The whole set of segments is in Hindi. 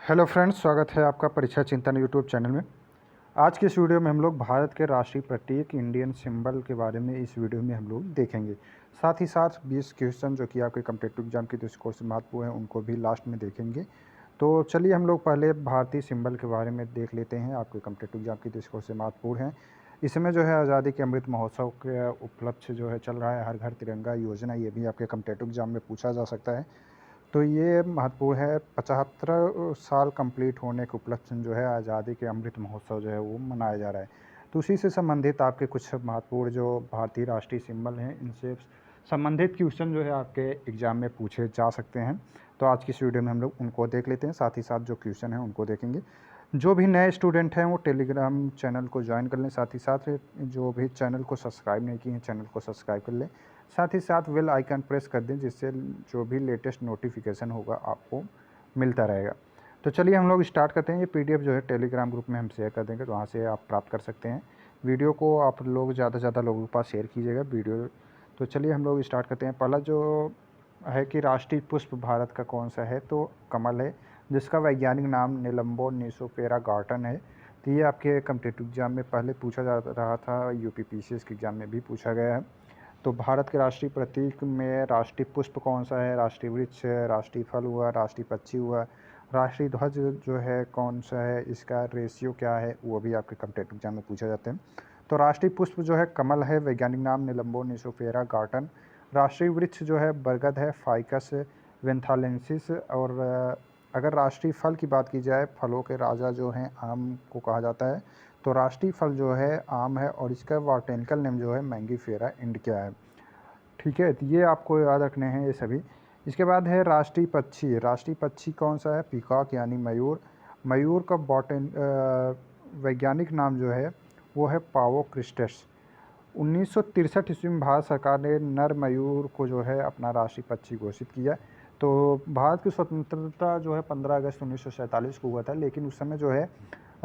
हेलो फ्रेंड्स, स्वागत है आपका परीक्षा चिंतन यूट्यूब चैनल में। आज के इस वीडियो में हम लोग भारत के राष्ट्रीय प्रतीक इंडियन सिंबल के बारे में इस वीडियो में हम लोग देखेंगे। साथ ही साथ 20 क्वेश्चन जो कि आपके कॉम्पिटिटिव एग्जाम के दृष्टिकोण से महत्वपूर्ण हैं उनको भी लास्ट में देखेंगे। तो चलिए हम लोग पहले भारतीय सिंबल के बारे में देख लेते हैं, आपके कॉम्पिटिटिव एग्जाम के दृष्टिकोण से महत्वपूर्ण हैं। इस समय जो है आज़ादी के अमृत महोत्सव के उपलक्ष्य जो है चल रहा है हर घर तिरंगा योजना, ये भी आपके कॉम्पिटिटिव एग्जाम में पूछा जा सकता है। तो ये महत्वपूर्ण है। 75 साल कंप्लीट होने के उपलक्ष्य में जो है आज़ादी के अमृत महोत्सव जो है वो मनाया जा रहा है। तो उसी से संबंधित आपके कुछ महत्वपूर्ण जो भारतीय राष्ट्रीय सिंबल हैं इनसे संबंधित क्वेश्चन जो है आपके एग्ज़ाम में पूछे जा सकते हैं। तो आज की इस वीडियो में हम लोग उनको देख लेते हैं, साथ ही साथ जो क्वेश्चन हैं उनको देखेंगे। जो भी नए स्टूडेंट हैं वो टेलीग्राम चैनल को ज्वाइन कर लें, साथ ही साथ जो भी चैनल को सब्सक्राइब नहीं किए हैं चैनल को सब्सक्राइब कर लें, साथ ही साथ बेल आइकन प्रेस कर दें जिससे जो भी लेटेस्ट नोटिफिकेशन होगा आपको मिलता रहेगा। तो चलिए हम लोग स्टार्ट करते हैं। ये पीडीएफ जो है टेलीग्राम ग्रुप में हम शेयर कर देंगे, तो वहाँ से आप प्राप्त कर सकते हैं। वीडियो को आप लोग ज़्यादा से ज़्यादा लोगों के पास शेयर कीजिएगा वीडियो। तो चलिए हम लोग स्टार्ट करते हैं। पहला जो है कि राष्ट्रीय पुष्प भारत का कौन सा है, तो कमल है, जिसका वैज्ञानिक नाम निलंबो निसोफेरा गार्टन है। तो ये आपके कॉम्पिटिटिव एग्जाम में पहले पूछा जा रहा था, यूपीपीसीएस के एग्ज़ाम में भी पूछा गया है। तो भारत के राष्ट्रीय प्रतीक में राष्ट्रीय पुष्प कौन सा है, राष्ट्रीय वृक्ष है, राष्ट्रीय फल हुआ, राष्ट्रीय पक्षी हुआ, राष्ट्रीय ध्वज जो है कौन सा है, इसका रेशियो क्या है, वो भी आपके कॉम्पिटिटिव एग्जाम में पूछा जाते हैं। तो राष्ट्रीय पुष्प जो है कमल है, वैज्ञानिक नाम निलंबो निसोफेरा गार्टन। राष्ट्रीय वृक्ष जो है बरगद है, फाइकस वेंथालेंसिस। और अगर राष्ट्रीय फल की बात की जाए, फलों के राजा जो हैं आम को कहा जाता है। तो राष्ट्रीय फल जो है आम है और इसका बॉटैनिकल नेम जो है मैंगीफेरा इंडिका है। ठीक है, तो ये आपको याद रखने हैं ये सभी। इसके बाद है राष्ट्रीय पक्षी। राष्ट्रीय पक्षी कौन सा है, पीकॉक यानी मयूर। मयूर का वैज्ञानिक नाम जो है वो है पावो क्रिस्टस। 1963 ईस्वी में भारत सरकार ने नर मयूर को जो है अपना राष्ट्रीय पक्षी घोषित किया। तो भारत की स्वतंत्रता जो है 15 अगस्त 1947 को हुआ था, लेकिन उस समय जो है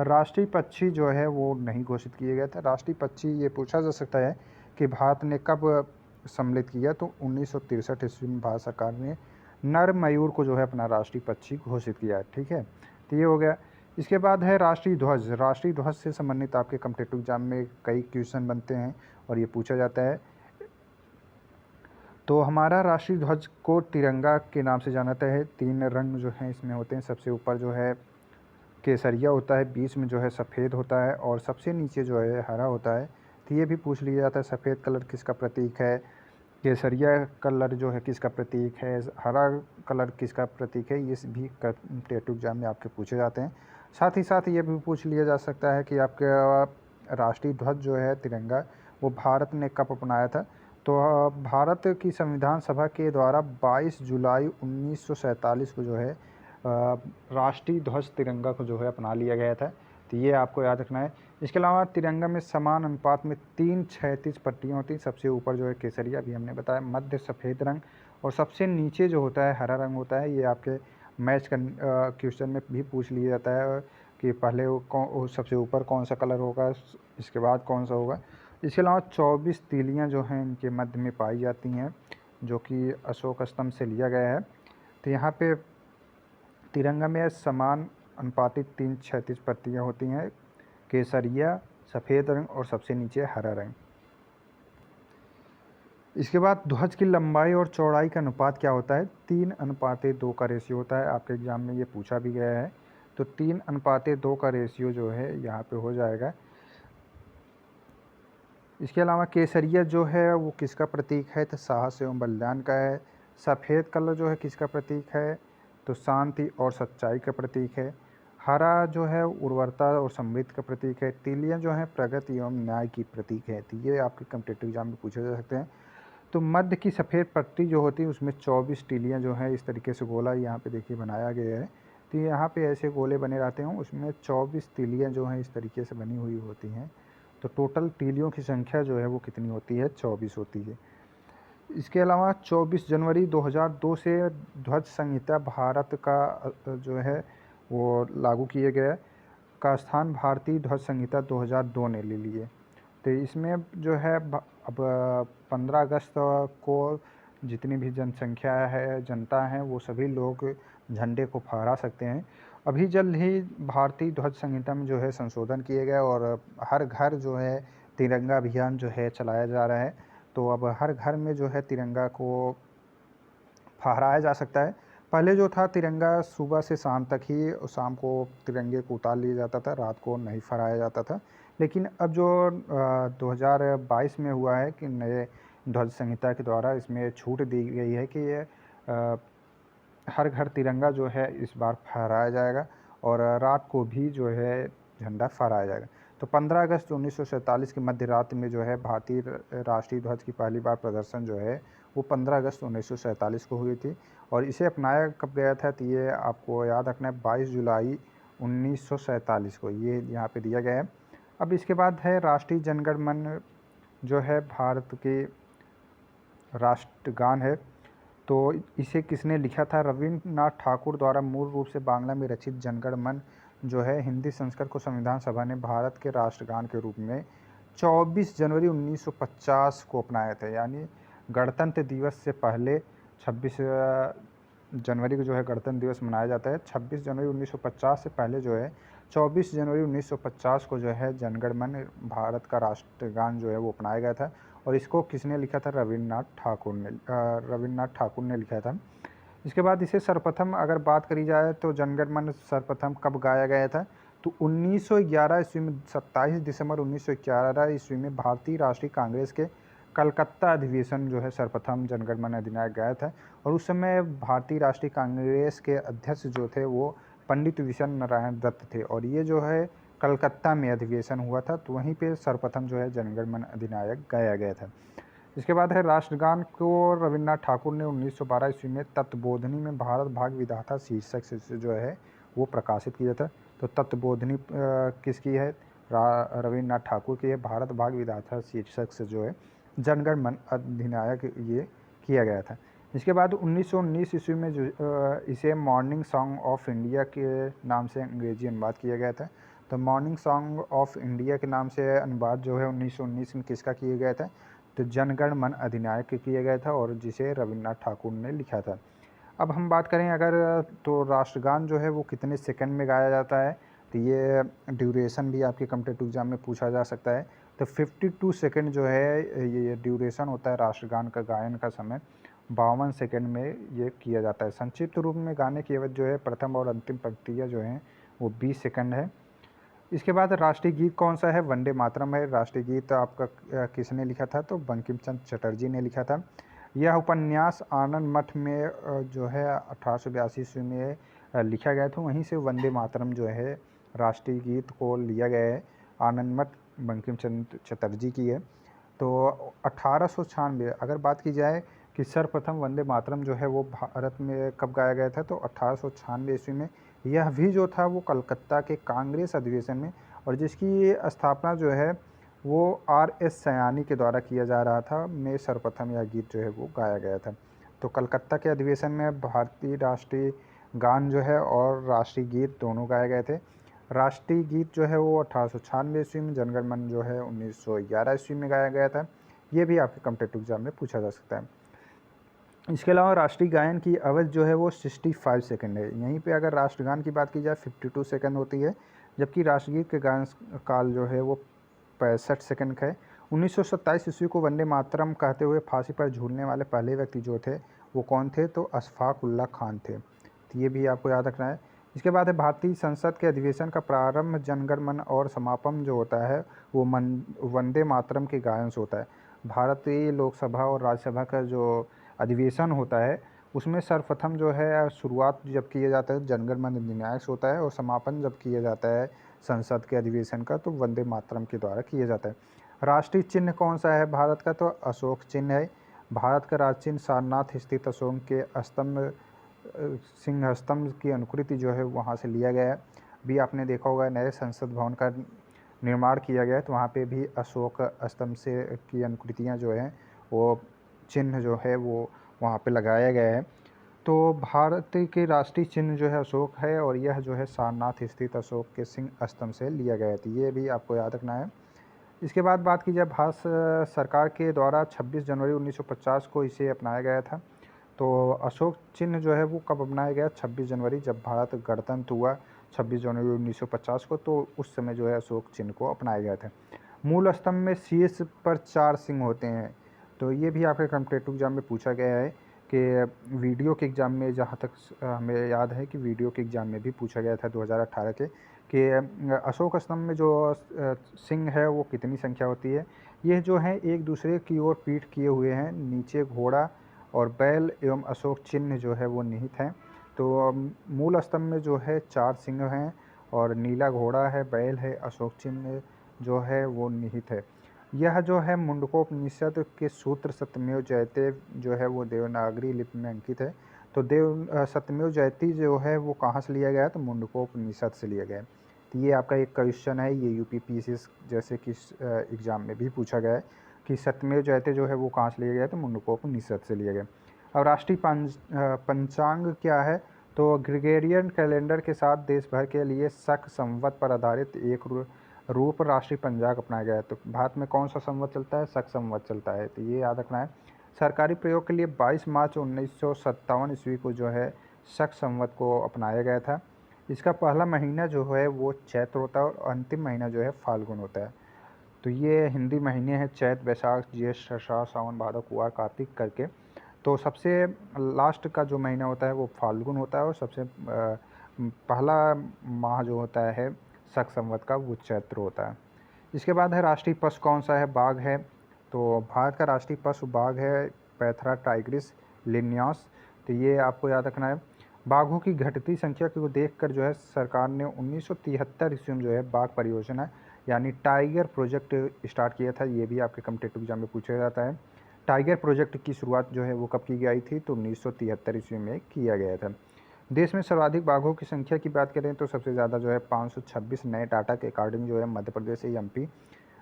राष्ट्रीय पक्षी जो है वो नहीं घोषित किए गए थे। राष्ट्रीय पक्षी ये पूछा जा सकता है कि भारत ने कब सम्मिलित किया, तो 1963 ईस्वी में भारत सरकार ने नर मयूर को जो है अपना राष्ट्रीय पक्षी घोषित किया। ठीक है, तो ये हो गया। इसके बाद है राष्ट्रीय ध्वज। राष्ट्रीय ध्वज से संबंधित आपके कॉम्पिटिटिव एग्जाम में कई क्वेश्चन बनते हैं और ये पूछा जाता है। तो हमारा राष्ट्रीय ध्वज को तिरंगा के नाम से जाना जाता है। 3 रंग जो हैं इसमें होते हैं। सबसे ऊपर जो है केसरिया होता है, बीच में जो है सफ़ेद होता है और सबसे नीचे जो है हरा होता है। तो ये भी पूछ लिया जाता है, सफ़ेद कलर किसका प्रतीक है, केसरिया कलर जो है किसका प्रतीक है, हरा कलर किसका प्रतीक है। ये भी कॉम्पिटिटिव एग्जाम में आपके पूछे जाते हैं। साथ ही साथ ये भी पूछ लिया जा सकता है कि आपके राष्ट्रीय ध्वज जो है तिरंगा वो भारत ने कब अपनाया था। तो भारत की संविधान सभा के द्वारा 22 जुलाई 1947 को जो है राष्ट्रीय ध्वज तिरंगा को जो है अपना लिया गया था। तो ये आपको याद रखना है। इसके अलावा तिरंगा में समान अनुपात में 3 क्षैतिज पट्टियाँ होती हैं। सबसे ऊपर जो है केसरिया, अभी हमने बताया, मध्य सफ़ेद रंग और सबसे नीचे जो होता है हरा रंग होता है। ये आपके मैच क्वेश्चन में भी पूछ लिया जाता है कि पहले वो सबसे ऊपर कौन सा कलर होगा, इसके बाद कौन सा होगा। इसके अलावा 24 तीलियाँ जो हैं इनके मध्य में पाई जाती हैं, जो कि अशोक स्तंभ से लिया गया है। तो यहाँ पे तिरंगा में समान अनुपातिक 3 क्षैतिज पट्टियाँ होती हैं, केसरिया, सफ़ेद रंग और सबसे नीचे हरा रंग। इसके बाद ध्वज की लंबाई और चौड़ाई का अनुपात क्या होता है, 3:2 का रेशियो होता है। आपके एग्जाम में ये पूछा भी गया है। तो 3:2 का रेशियो जो है यहाँ पे हो जाएगा। इसके अलावा केसरिया जो है वो किसका प्रतीक है, तो साहस एवं बलिदान का है। सफ़ेद कलर जो है किसका प्रतीक है, तो शांति और सच्चाई का प्रतीक है। हरा जो है उर्वरता और समृद्धि का प्रतीक है। तीलियाँ जो हैं प्रगति एवं न्याय की प्रतीक है। तो ये आपके कॉम्पिटिटिव एग्जाम में पूछे जा सकते हैं। तो मध्य की सफ़ेद पट्टी जो होती है उसमें 24 तीलियाँ जो हैं इस तरीके से गोला यहाँ पे देखिए बनाया गया है। तो यहाँ पे ऐसे गोले बने रहते हैं, उसमें 24 तीलियाँ जो हैं इस तरीके से बनी हुई होती हैं। तो टोटल तीलियों की संख्या जो है वो कितनी होती है, 24 होती है। इसके अलावा 24 जनवरी 2002 से ध्वज संहिता भारत का जो है वो लागू किए गए का स्थान भारतीय ध्वज संहिता 2002 ने ले लिए। तो इसमें जो है अब 15 अगस्त को जितनी भी जनसंख्या है, जनता है, वो सभी लोग झंडे को फहरा सकते हैं। अभी जल्द ही भारतीय ध्वज संहिता में जो है संशोधन किए गए और हर घर जो है तिरंगा अभियान जो है चलाया जा रहा है। तो अब हर घर में जो है तिरंगा को फहराया जा सकता है। पहले जो था तिरंगा सुबह से शाम तक ही, शाम को तिरंगे को उतार लिया जाता था, रात को नहीं फहराया जाता था। लेकिन अब जो 2022 में हुआ है कि नए ध्वज संहिता के द्वारा इसमें छूट दी गई है कि अ, हर घर तिरंगा जो है इस बार फहराया जाएगा और रात को भी जो है झंडा फहराया जाएगा। तो 15 अगस्त 1947 की मध्य रात में जो है भारतीय राष्ट्रीय ध्वज की पहली बार प्रदर्शन जो है वो 15 अगस्त 1947 को हुई थी। और इसे अपनाया कब गया था, तो ये आपको याद रखना है 22 जुलाई 1947 को, ये यहाँ पे दिया गया है। अब इसके बाद है राष्ट्रीय जनगण मन, जो है भारत के राष्ट्रगान है। तो इसे किसने लिखा था? रविन्द्रनाथ ठाकुर द्वारा मूल रूप से बांग्ला में रचित जनगण मन जो है हिंदी संस्करण को संविधान सभा ने भारत के राष्ट्रगान के रूप में 24 जनवरी 1950 को अपनाया था। यानी गणतंत्र दिवस से पहले 26 जनवरी को जो है गणतंत्र दिवस मनाया जाता है। 26 जनवरी 1950 से पहले जो है 24 जनवरी 1950 को जो है जनगण मन भारत का राष्ट्रगान जो है वो अपनाया गया था। और इसको किसने लिखा था? रविन्द्रनाथ ठाकुर ने लिखा था। इसके बाद इसे सर्वप्रथम अगर बात करी जाए तो जनगण मन सर्वप्रथम कब गाया गया था, तो 1911 ईस्वी में, 27 दिसंबर 1911 ईस्वी में भारतीय राष्ट्रीय कांग्रेस के कलकत्ता अधिवेशन जो है सर्वप्रथम जनगण मन अधिनायक गाया था। और उस समय भारतीय राष्ट्रीय कांग्रेस के अध्यक्ष जो थे वो पंडित विशन नारायण दत्त थे। और ये जो है कलकत्ता में अधिवेशन हुआ था, तो वहीं पे सर्वप्रथम जो है जनगण मन अधिनायक गाया गया था। इसके बाद है राष्ट्रगान को रविन्द्रनाथ ठाकुर ने 1912 ईस्वी में तत्वबोधिनी में भारत भाग विधाता शीर्षक से जो है वो प्रकाशित किया था। तो तत्वबोधिनी किसकी है? रविन्द्रनाथ ठाकुर की है। भारत भाग विधाता शीर्षक से जो है जनगण मन अधिनायक ये किया गया था। इसके बाद 1919 ईस्वी में जो इसे मॉर्निंग सॉन्ग ऑफ इंडिया के नाम से अंग्रेजी अनुवाद किया गया था। तो मॉर्निंग सॉन्ग ऑफ इंडिया के नाम से अनुवाद जो है 1919 में किसका किया गया था? तो जनगण मन अधिनायक किया गया था और जिसे रविन्द्रनाथ ठाकुर ने लिखा था। अब हम बात करें अगर, तो राष्ट्रगान जो है वो कितने सेकंड में गाया जाता है, तो ये ड्यूरेशन भी आपके कॉम्पिटिटिव एग्जाम में पूछा जा सकता है। तो 52 सेकंड जो है ये ड्यूरेशन होता है राष्ट्रगान का, गायन का समय 52 सेकंड में ये किया जाता है। संक्षिप्त रूप में गाने की अवधि जो है प्रथम और अंतिम पंक्तियाँ जो हैं वो 20 सेकंड है। इसके बाद राष्ट्रीय गीत कौन सा है? वंदे मातरम है। राष्ट्रीय गीत आपका किसने लिखा था? तो बंकिम चंद्र चटर्जी ने लिखा था। यह उपन्यास आनंद मठ में जो है 1882 ईस्वी में लिखा गया था। वहीं से वंदे मातरम जो है राष्ट्रीय गीत को लिया गया है। आनंद मठ बंकिम चंद्र चटर्जी की है। तो 1896 अगर बात की जाए कि सर्वप्रथम वंदे मातरम जो है वो भारत में कब गाया गया था, तो 1896 ईस्वी में। यह भी जो था वो कलकत्ता के कांग्रेस अधिवेशन में, और जिसकी स्थापना जो है वो RS सयानी के द्वारा किया जा रहा था, में सर्वप्रथम यह गीत जो है वो गाया गया था। तो कलकत्ता के अधिवेशन में भारतीय राष्ट्रीय गान जो है और राष्ट्रीय गीत दोनों गाए गए थे। राष्ट्रीय गीत जो है वो 1896 ईस्वी में, जनगण मन जो है 1911 ईस्वी में गाया गया था। ये भी आपके कॉम्पिटिटिव एग्जाम में पूछा जा सकता है। इसके अलावा राष्ट्रीय गायन की अवधि जो है वो 65 सेकंड है। यहीं पे अगर राष्ट्रगान की बात की जाए 52 सेकंड होती है, जबकि राष्ट्रगीत के गायन काल जो है वो 65 सेकंड का है। 1927 ईस्वी को वंदे मातरम कहते हुए फांसी पर झूलने वाले पहले व्यक्ति जो थे वो कौन थे? तो अशफाक उल्लाह खान थे। तो ये भी आपको याद रखना है। इसके बाद है भारतीय संसद के अधिवेशन का प्रारंभ जनगण मन और समापन जो होता है वो वंदे मातरम के गायन से होता है। भारतीय लोकसभा और राज्यसभा का जो अधिवेशन होता है उसमें सर्वप्रथम जो है शुरुआत जब किया जाता है जनगण मन अधिनायक से होता है, और समापन जब किया जाता है संसद के अधिवेशन का तो वंदे मातरम के द्वारा किया जाता है। राष्ट्रीय चिन्ह कौन सा है भारत का? तो अशोक चिन्ह है। भारत का राष्ट्रीय चिन्ह सारनाथ स्थित अशोक के स्तंभ, सिंह स्तंभ की अनुकृति जो है वहाँ से लिया गया है। भी आपने देखा होगा नए संसद भवन का निर्माण किया गया है, तो वहाँ पे भी अशोक स्तंभ से की अनुकृतियाँ जो हैं वो चिन्ह जो है वो वहाँ पे लगाया गया है। तो भारत के राष्ट्रीय चिन्ह जो है अशोक है, और यह जो है सारनाथ स्थित अशोक के सिंह स्तंभ से लिया गया है। तो ये भी आपको याद रखना है। इसके बाद बात की जाए भारत सरकार के द्वारा 26 जनवरी 1950 को इसे अपनाया गया था। तो अशोक चिन्ह जो है वो कब अपनाया गया? 26 जनवरी, जब भारत गणतंत्र हुआ 26 जनवरी 1950 को, तो उस समय जो है अशोक चिन्ह को अपनाया गया था। मूल स्तंभ में शीर्ष पर 4 सिंह होते हैं। तो ये भी आपके कॉम्पिटिटिव एग्जाम में पूछा गया है कि वीडियो के एग्ज़ाम में, जहाँ तक हमें याद है कि वीडियो के एग्ज़ाम में भी पूछा गया था 2018 के, कि अशोक स्तंभ में जो सिंह है वो कितनी संख्या होती है। ये जो है एक दूसरे की ओर पीठ किए हुए हैं, नीचे घोड़ा और बैल एवं अशोक चिन्ह जो है वो निहित हैं। तो मूल स्तंभ में जो है 4 सिंह हैं और नीला घोड़ा है, बैल है, अशोक चिन्ह जो है वो निहित है। यह जो है मुंडकोपनिषद के सूत्र सत्यमेव जयते जो है वो देवनागरी लिपि में अंकित है। तो सत्यमेव जयते जो है वो कहाँ से लिया गया है? तो मुंडकोपनिषद से लिया गया है। तो ये आपका एक क्वेश्चन है, ये यूपीपीसीएस जैसे कि एग्ज़ाम में भी पूछा गया है कि सत्यमेव जयते जो है वो कहाँ से लिया गया है? तो मुंडकोपनिषद से लिया गया। अब राष्ट्रीय पंचांग क्या है? तो ग्रेगोरियन कैलेंडर के साथ देश भर के लिए शक संवत पर आधारित एक रूप राष्ट्रीय पंचांग अपनाया गया है। तो भारत में कौन सा संवत चलता है? शक संवत चलता है, तो ये याद रखना है। सरकारी प्रयोग के लिए 22 मार्च 1957 ईस्वी को जो है शक संवत को अपनाया गया था। इसका पहला महीना जो है वो चैत्र होता है और अंतिम महीना जो है फाल्गुन होता है। तो ये हिंदी महीने हैं चैत, बैसाख, ज्येष्ठ, आषाढ़, सावन, भादव, कुआर, कार्तिक करके। तो सबसे लास्ट का जो महीना होता है वो फाल्गुन होता है और सबसे पहला माह जो होता है शक संवत का वो चैत्र होता है। इसके बाद है राष्ट्रीय पशु कौन सा है? बाघ है। तो भारत का राष्ट्रीय पशु बाघ है, पैथरा टाइग्रिस लिनियस। तो ये आपको याद रखना है। बाघों की घटती संख्या को देखकर जो है सरकार ने 1973 ईस्वी में जो है बाघ परियोजना यानी टाइगर प्रोजेक्ट स्टार्ट किया था। ये भी आपके कॉम्पिटिटिव एग्जाम में पूछा जाता है। टाइगर प्रोजेक्ट की शुरुआत जो है वो कब की गई थी? तो 1973 ईस्वी में किया गया था। देश में सर्वाधिक बाघों की संख्या की बात करें तो सबसे ज़्यादा जो है 526 नए डाटा के अकॉर्डिंग जो है मध्य प्रदेश से एमपी।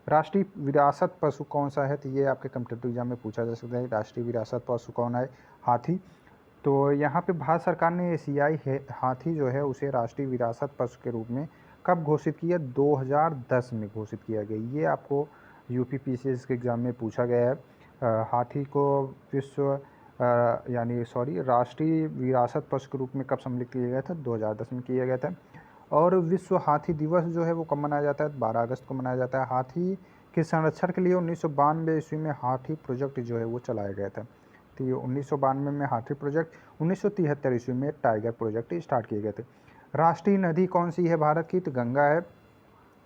राष्ट्रीय विरासत पशु कौन सा है? तो ये आपके कॉम्पिटिटिव एग्जाम में पूछा जा सकता है। राष्ट्रीय विरासत पशु कौन है? हाथी। तो यहाँ पे भारत सरकार ने एशियाई हाथी जो है उसे राष्ट्रीय विरासत पशु के रूप में कब घोषित किया? 2010 में घोषित किया गया। ये आपको यूपीपीसीएस के एग्ज़ाम में पूछा गया है। हाथी को राष्ट्रीय विरासत पशु के रूप में कब सम्मिलित किया गया था? 2010 में किया गया था। और विश्व हाथी दिवस जो है वो कब मनाया जाता है? 12 अगस्त को मनाया जाता है। हाथी के संरक्षण के लिए 1992 ईस्वी में हाथी प्रोजेक्ट जो है वो चलाया गया था। तो ये 1992 में हाथी प्रोजेक्ट, 1973 ईस्वी में टाइगर प्रोजेक्ट स्टार्ट किए गए थे। राष्ट्रीय नदी कौन सी है भारत की? तो गंगा है।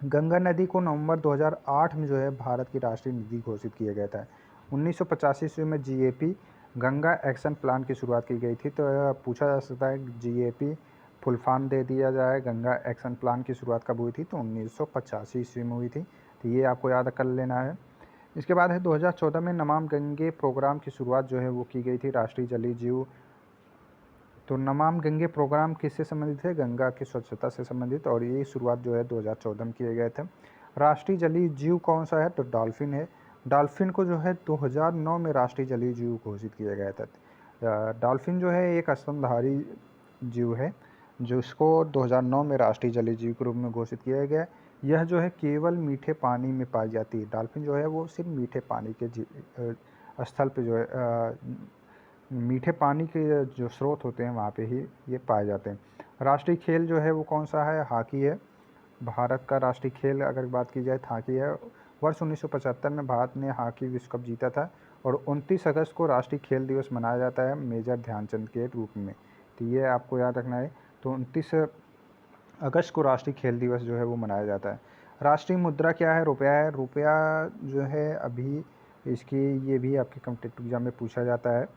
गंगा नदी को नवंबर 2008 में जो है भारत की राष्ट्रीय नदी घोषित किया गया था। 1985 ईस्वी में जीएपी गंगा एक्शन प्लान की शुरुआत की गई थी। तो पूछा जा सकता है जीएपी फुल फॉर्म दे दिया जाए, गंगा एक्शन प्लान की शुरुआत कब हुई थी? तो 1985 ईस्वी में हुई थी। तो ये आपको याद कर लेना है। इसके बाद है 2014 में नमामि गंगे प्रोग्राम की शुरुआत जो है वो की गई थी। राष्ट्रीय जलीय जीव, तो नमामि गंगे प्रोग्राम किससे संबंधित है? गंगा की स्वच्छता से संबंधित, और ये शुरुआत जो है 2014 में किए गए थे। राष्ट्रीय जलीय जीव कौन सा है? तो डॉल्फिन है। डॉल्फिन को जो है 2009 में राष्ट्रीय जलीय जीव घोषित किया गया था। डॉल्फिन जो है एक स्तनधारी जीव है जिसको 2009 में राष्ट्रीय जलीय जीव के रूप में घोषित किया गया। यह जो है केवल मीठे पानी में पाई जाती है। डॉल्फिन जो है वो सिर्फ मीठे पानी के स्थल पे जो है मीठे पानी के जो स्रोत होते हैं वहाँ पे ही ये पाए जाते हैं। राष्ट्रीय खेल जो है वो कौन सा है? हॉकी है। भारत का राष्ट्रीय खेल अगर बात की जाए तो हॉकी है। वर्ष 1975 में भारत ने हॉकी विश्व कप जीता था और 29 अगस्त को राष्ट्रीय खेल दिवस मनाया जाता है मेजर ध्यानचंद के रूप में। तो ये आपको याद रखना है। तो 29 अगस्त को राष्ट्रीय खेल दिवस जो है वो मनाया जाता है। राष्ट्रीय मुद्रा क्या है? रुपया है। रुपया जो है अभी इसकी ये भी आपके कॉम्पिटिटिव एग्जाम में पूछा जाता है।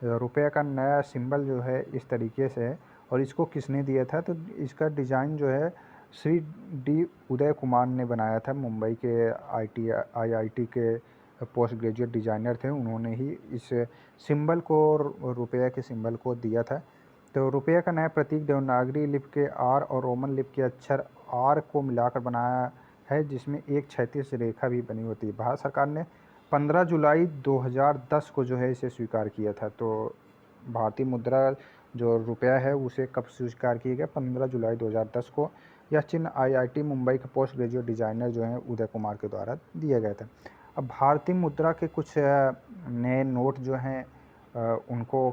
रुपये का नया सिंबल जो है इस तरीके से है और इसको किसने दिया था? तो इसका डिज़ाइन जो है श्री डी उदय कुमार ने बनाया था। मुंबई के आईआईटी के पोस्ट ग्रेजुएट डिज़ाइनर थे, उन्होंने ही इस सिंबल को, रुपये के सिंबल को दिया था। तो रुपये का नया प्रतीक देवनागरी लिपि के आर और रोमन लिपि के अक्षर आर को मिलाकर बनाया है, जिसमें एक क्षैतिज रेखा भी बनी होती है। भारत सरकार ने 15 जुलाई 2010 को जो है इसे स्वीकार किया था। तो भारतीय मुद्रा जो रुपया है उसे कब स्वीकार किया गया? 15 जुलाई 2010 को। यह चिन्ह आईआईटी मुंबई के पोस्ट ग्रेजुएट डिज़ाइनर जो हैं उदय कुमार के द्वारा दिया गया था। अब भारतीय मुद्रा के कुछ नए नोट जो हैं उनको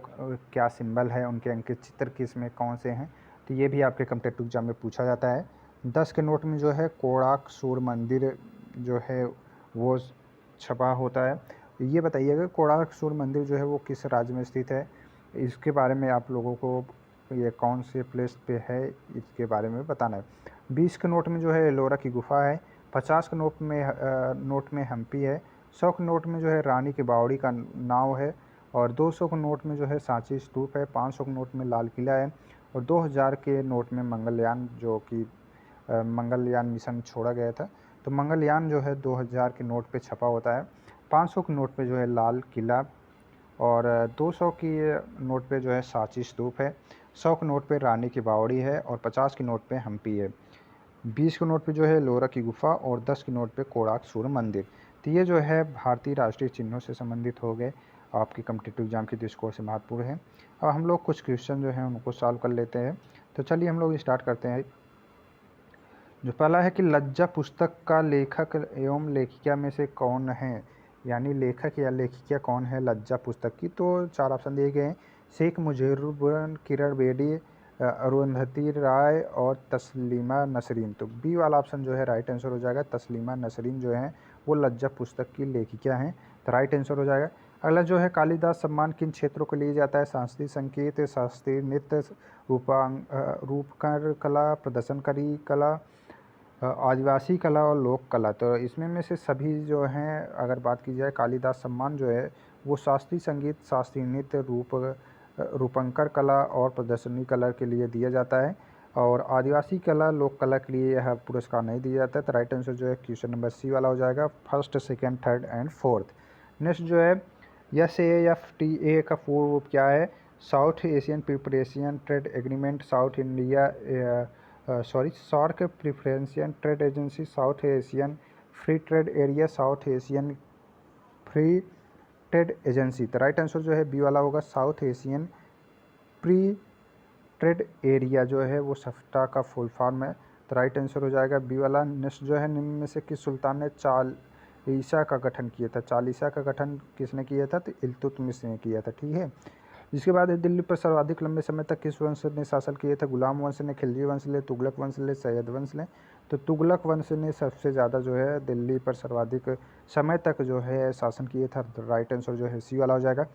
क्या सिंबल है, उनके अंकित चित्र किसमें कौन से हैं, तो ये भी आपके कॉम्पिटिटिव एग्जाम में पूछा जाता है। 10 के नोट में जो है कोणार्क सूर्य मंदिर जो है वो छपा होता है। ये बताइएगा कोणार्क सूर्य मंदिर जो है वो किस राज्य में स्थित है, इसके बारे में आप लोगों को, ये कौन से प्लेस पे है इसके बारे में बताना है। 20 के नोट में जो है एलोरा की गुफा है। 50 के नोट में हम्पी है। 100 के नोट में जो है रानी की बावड़ी का नाव है। और 200 के नोट में जो है सांची स्तूप है। 500 के नोट में लाल किला है। और 2000 के नोट में मंगलयान, जो कि मंगलयान मिशन छोड़ा गया था, तो मंगलयान जो है 2000 के नोट पे छपा होता है। 500 के नोट पे जो है लाल किला, और 200 की नोट पे जो है सांची स्तूप है। 100 के नोट पे रानी की बावड़ी है। और 50 के नोट पे हम्पी है। 20 के नोट पे जो है लोरा की गुफा। और 10 के नोट पे कोणार्क सूर्य मंदिर। तो ये जो है भारतीय राष्ट्रीय चिन्हों से संबंधित हो गए, आपकी कॉम्पिटिटिव एग्जाम की दृष्टिकोण से महत्वपूर्ण है। अब हम लोग कुछ क्वेश्चन जो हैं उनको सॉल्व कर लेते हैं। तो चलिए हम लोग स्टार्ट करते हैं। जो पहला है कि लज्जा पुस्तक का लेखक एवं लेखिका में से कौन है, यानी लेखक या लेखिका कौन है लज्जा पुस्तक की? तो 4 ऑप्शन दिए गए हैं, शेख मुजीबुर, किरण बेदी, अरुंधति राय और तस्लीमा नसरीन। तो बी वाला ऑप्शन जो है राइट आंसर हो जाएगा। तस्लीमा नसरीन जो है वो लज्जा पुस्तक की लेखिका हैं, तो राइट आंसर हो जाएगा। अगला जो है कालिदास सम्मान किन क्षेत्रों को लिए जाता है? शास्त्रीय संगीत, शास्त्रीय नृत्य, रूपकार कला, प्रदर्शनकारी कला, आदिवासी कला और लोक कला। तो इसमें में से सभी जो हैं, अगर बात की जाए, कालिदास सम्मान जो है वो शास्त्रीय संगीत, शास्त्रीय नृत्य, रूपंकर कला और प्रदर्शनी कला के लिए दिया जाता है। और आदिवासी कला, लोक कला के लिए यह पुरस्कार नहीं दिया जाता है। तो राइट आंसर जो है क्वेश्चन नंबर सी वाला हो जाएगा, first, second, third and fourth. Next जो है SAFTA का पूर्ण रूप क्या है? South Asian preparation trade agreement, South India SAARC preferential trade agency, South Asian free trade area, South Asian free trade agency. तो राइट आंसर जो है बी वाला होगा, South Asian free trade area जो है वो सफ्टा का फुल फॉर्म है। तो राइट आंसर हो जाएगा बी वाला। नेक्स्ट जो है निम्न में से किस सुल्तान ने चालीसा का गठन किया था? चालीसा का गठन किसने किया था? तो इल्तुतमिश ने किया था, ठीक है। इसके बाद दिल्ली पर सर्वाधिक लंबे समय तक किस वंश ने शासन किए थे? गुलाम वंश ने, खिलजी वंश ने, तुगलक वंश ने, सैयद वंश ने। तो तुगलक वंश ने सबसे ज़्यादा जो है दिल्ली पर सर्वाधिक समय तक जो है शासन किए था। तो राइट आंसर जो है सी वाला हो जाएगा।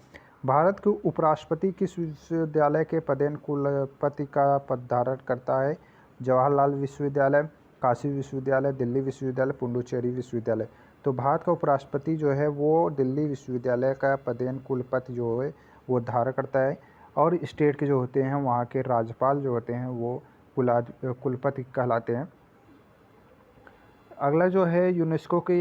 भारत के उपराष्ट्रपति किस विश्वविद्यालय के पदेन कुलपति का पद धारण करता है? जवाहरलाल विश्वविद्यालय, काशी विश्वविद्यालय, दिल्ली विश्वविद्यालय, पुडुचेरी विश्वविद्यालय। तो भारत का उपराष्ट्रपति जो है वो दिल्ली विश्वविद्यालय का पदेन कुलपति जो है वो धारण करता है। और स्टेट के जो होते हैं वहाँ के राज्यपाल जो होते हैं वो कुलपति कहलाते हैं। अगला जो है यूनेस्को के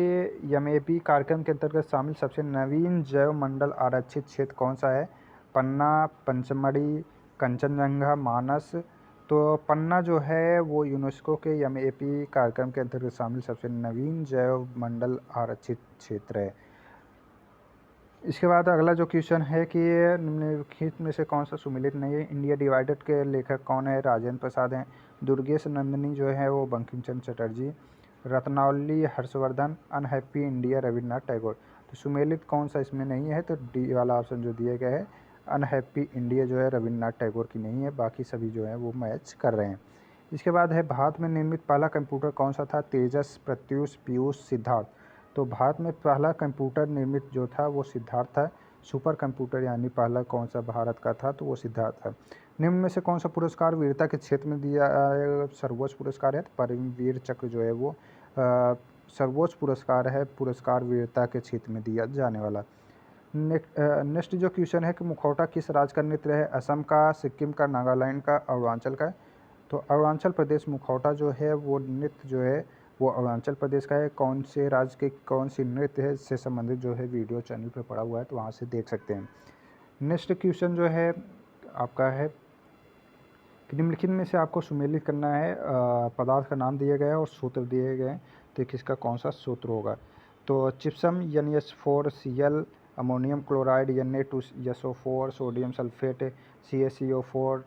यमेपी कार्यक्रम के अंतर्गत शामिल सबसे नवीन जैव मंडल आरक्षित क्षेत्र कौन सा है? पन्ना, पंचमढ़ी, कंचनजंगा, मानस। तो पन्ना जो है वो यूनेस्को के यमेपी कार्यक्रम के अंतर्गत शामिल सबसे नवीन जैव मंडल आरक्षित क्षेत्र है। इसके बाद अगला जो क्वेश्चन है कि निम्नलिखित में से कौन सा सुमेलित नहीं है? इंडिया डिवाइडेड के लेखक कौन है? राजेंद्र प्रसाद हैं। दुर्गेश नंदिनी जो है वो बंकिम चंद्र चटर्जी। रत्नावली हर्षवर्धन। Unhappy India Rabindranath Tagore. तो सुमेलित कौन सा इसमें नहीं है? तो डी वाला ऑप्शन जो दिया गया है, अनहैप्पी इंडिया जो है रविन्द्रनाथ टैगोर की नहीं है, बाकी सभी जो है वो मैच कर रहे हैं। इसके बाद है भारत में निर्मित पहला कंप्यूटर कौन सा था? तेजस, प्रत्यूष, पीयूष, सिद्धार्थ। तो भारत में पहला कंप्यूटर निर्मित जो था वो सिद्धार्थ था। सुपर कंप्यूटर यानी पहला कौन सा भारत का था? तो वो सिद्धार्थ था। निम्न में से कौन सा पुरस्कार वीरता के क्षेत्र में दिया सर्वोच्च पुरस्कार है? परमवीर चक्र जो है वो सर्वोच्च पुरस्कार है, पुरस्कार वीरता के क्षेत्र में दिया जाने वाला। नेक्स्ट जो क्वेश्चन है कि मुखौटा किस राज्य का नृत्य है? असम का, सिक्किम का, नागालैंड का, अरुणाचल का। तो अरुणाचल प्रदेश मुखौटा जो है वो नृत्य जो है वो अरुणाचल प्रदेश का है। कौन से राज्य के कौन सी नृत्य है इससे संबंधित जो है वीडियो चैनल पे पड़ा हुआ है, तो वहाँ से देख सकते हैं। नेक्स्ट क्वेश्चन जो है आपका है कि निम्नलिखित में से आपको सुमेलित करना है। पदार्थ का नाम दिया गया है और सूत्र दिए गए हैं, तो किसका कौन सा सूत्र होगा? तो चिप्सम NH4Cl ammonium chloride Na2SO4, sodium sulphate CaCO4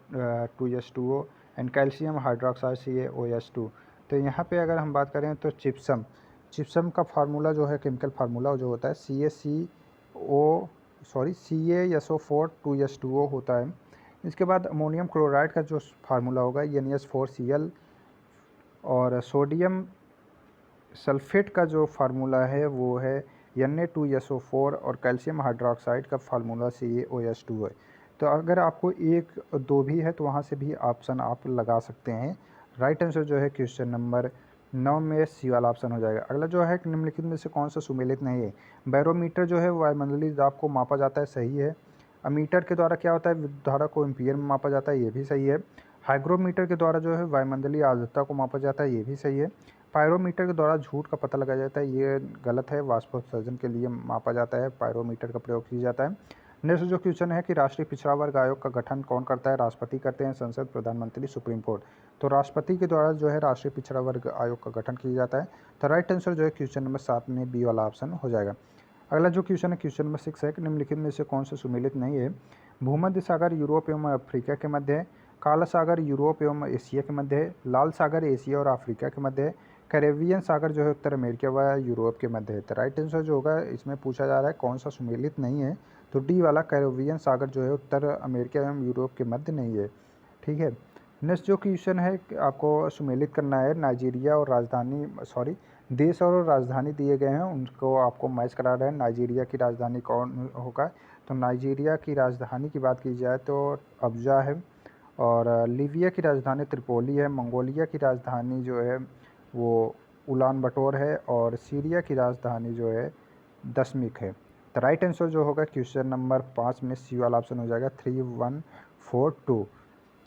2S2O and calcium hydroxide CaOH2। तो यहाँ पे अगर हम बात करें तो चिप्सम का फार्मूला जो है, केमिकल फार्मूला जो होता है CaSO4 2S2O होता है। इसके बाद अमोनियम क्लोराइड का जो फार्मूला होगा NaS4Cl, और सोडियम सल्फेट का जो फार्मूला है वो है Na2SO4, और कैल्शियम हाइड्रोक्साइड का फार्मूला CaOH2 है। तो अगर आपको एक दो भी है तो वहाँ से भी ऑप्शन आप लगा सकते हैं। राइट आंसर जो है क्वेश्चन नंबर 9 में सी वाला ऑप्शन हो जाएगा। अगला जो है निम्नलिखित में से कौन सा सुमेलित नहीं है। बैरोमीटर जो है वायुमंडलीय दाब को मापा जाता है, सही है। अमीटर के द्वारा क्या होता है, विद्युत धारा को एम्पीयर में मापा जाता है, ये भी सही है। हाइग्रोमीटर के द्वारा जो है वायुमंडलीय आर्द्रता को मापा जाता है, ये भी सही है। पायरोमीटर के द्वारा झूठ का पता लगाया जाता है, ये गलत है। वाष्पोत्सर्जन के लिए मापा जाता है, पायरोमीटर का प्रयोग किया जाता है। नेक्स्ट जो क्वेश्चन है कि राष्ट्रीय पिछड़ा वर्ग आयोग का गठन कौन करता है। राष्ट्रपति करते हैं, संसद, प्रधानमंत्री, सुप्रीम कोर्ट। तो राष्ट्रपति के द्वारा जो है राष्ट्रीय पिछड़ा वर्ग आयोग का गठन किया जाता है। तो राइट आंसर जो है क्वेश्चन नंबर 7 में बी वाला ऑप्शन हो जाएगा। अगला जो क्वेश्चन है क्वेश्चन नंबर 6 है कि निम्नलिखित में से कौन सा सुमेलित नहीं है। भूमध्य सागर यूरोप एवं अफ्रीका के मध्य है। काला सागर यूरोप एवं एशिया के मध्य है। लाल सागर एशिया और अफ्रीका के मध्य है। कैरेबियन सागर जो है उत्तर अमेरिका व यूरोप के मध्य है। तो राइट आंसर जो होगा इसमें पूछा जा रहा है कौन सा सुमेलित नहीं है, तो डी वाला कैरेबियन सागर जो है उत्तर अमेरिका एवं यूरोप के मध्य नहीं है। ठीक है। नेक्स्ट जो क्वेश्चन है आपको सुमेलित करना है, नाइजीरिया और राजधानी देश और राजधानी दिए गए हैं, उनको आपको मैच करा रहे हैं। नाइजीरिया की राजधानी कौन होगा, तो नाइजीरिया की राजधानी की बात की जाए तो अब्जा है, और लीबिया की राजधानी त्रिपोली है। मंगोलिया की राजधानी जो है वो उलान बटोर है, और सीरिया की राजधानी जो है दशमिक है। तो राइट आंसर जो होगा क्वेश्चन नंबर 5 में सी वाला ऑप्शन हो जाएगा 3142।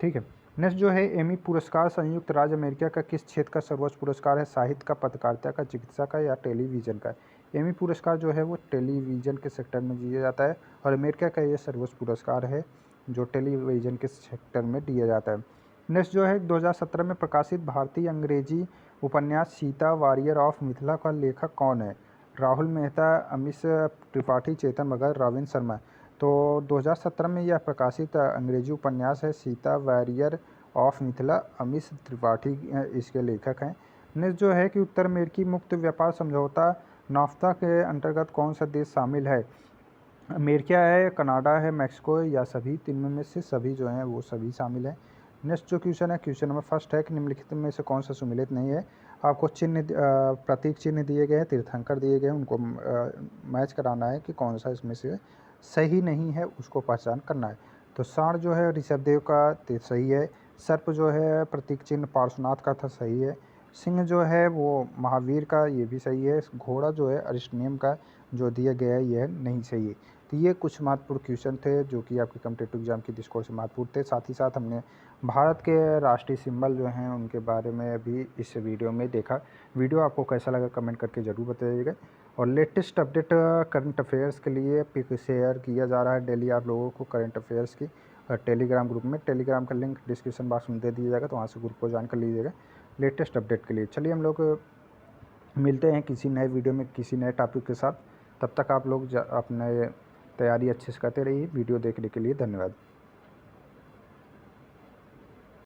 ठीक है। नेक्स्ट जो है एमी पुरस्कार संयुक्त राज्य अमेरिका का किस क्षेत्र का सर्वोच्च पुरस्कार है। साहित्य का, पत्रकारिता का, चिकित्सा का या टेलीविज़न का। एमी पुरस्कार जो है वो टेलीविज़न के सेक्टर में दिया जाता है, और अमेरिका का ये सर्वोच्च पुरस्कार है जो टेलीविज़न के सेक्टर में दिया जाता है। नेक्स्ट जो है 2017 में प्रकाशित भारतीय अंग्रेजी उपन्यास सीता वॉरियर ऑफ मिथिला का लेखक कौन है। राहुल मेहता, अमिश त्रिपाठी, चेतन भगत, रविंद्र शर्मा। तो 2017 में यह प्रकाशित अंग्रेजी उपन्यास है सीता वॉरियर ऑफ मिथिला, अमिश त्रिपाठी इसके लेखक हैं। नेक्स्ट जो है कि उत्तर अमेरिकी मुक्त व्यापार समझौता नाफ्ता के अंतर्गत कौन सा देश शामिल है। अमेरिका है, कनाडा है, मैक्सिको है, या सभी तीनों में से सभी जो हैं वो सभी शामिल हैं। नेक्स्ट जो क्वेश्चन है क्वेश्चन नंबर 1 है कि निम्नलिखित में से कौन सा सुमेलित नहीं है। आपको प्रतीक चिन्ह दिए गए हैं, तीर्थंकर दिए गए हैं, उनको मैच कराना है कि कौन सा इसमें से सही नहीं है, उसको पहचान करना है। तो सांड जो है ऋषभदेव का सही है। सर्प जो है प्रतीक चिन्ह पार्श्वनाथ का था, सही है। सिंह जो है वो महावीर का, ये भी सही है। घोड़ा जो है अरिष्टनेम का जो दिया गया है यह नहीं सही है। तो ये कुछ महत्वपूर्ण क्वेश्चन थे जो कि आपके कॉम्पिटिटिव एग्जाम की दृष्टिकोण से महत्वपूर्ण थे। साथ ही साथ हमने भारत के राष्ट्रीय सिंबल जो हैं उनके बारे में भी इस वीडियो में देखा। वीडियो आपको कैसा लगा कमेंट करके ज़रूर बताइएगा। और लेटेस्ट अपडेट करंट अफेयर्स के लिए पिक शेयर किया जा रहा है डेली आप लोगों को करंट अफेयर्स की, और टेलीग्राम ग्रुप में। टेलीग्राम का लिंक डिस्क्रिप्शन बॉक्स में दे दिया जाएगा, तो वहाँ से ग्रुप को ज्वाइन कर लीजिएगा लेटेस्ट अपडेट के लिए। चलिए हम लोग मिलते हैं किसी नए वीडियो में किसी नए टॉपिक के साथ। तब तक आप लोग अपने तैयारी अच्छे से करते रहिए। वीडियो देखने के लिए धन्यवाद।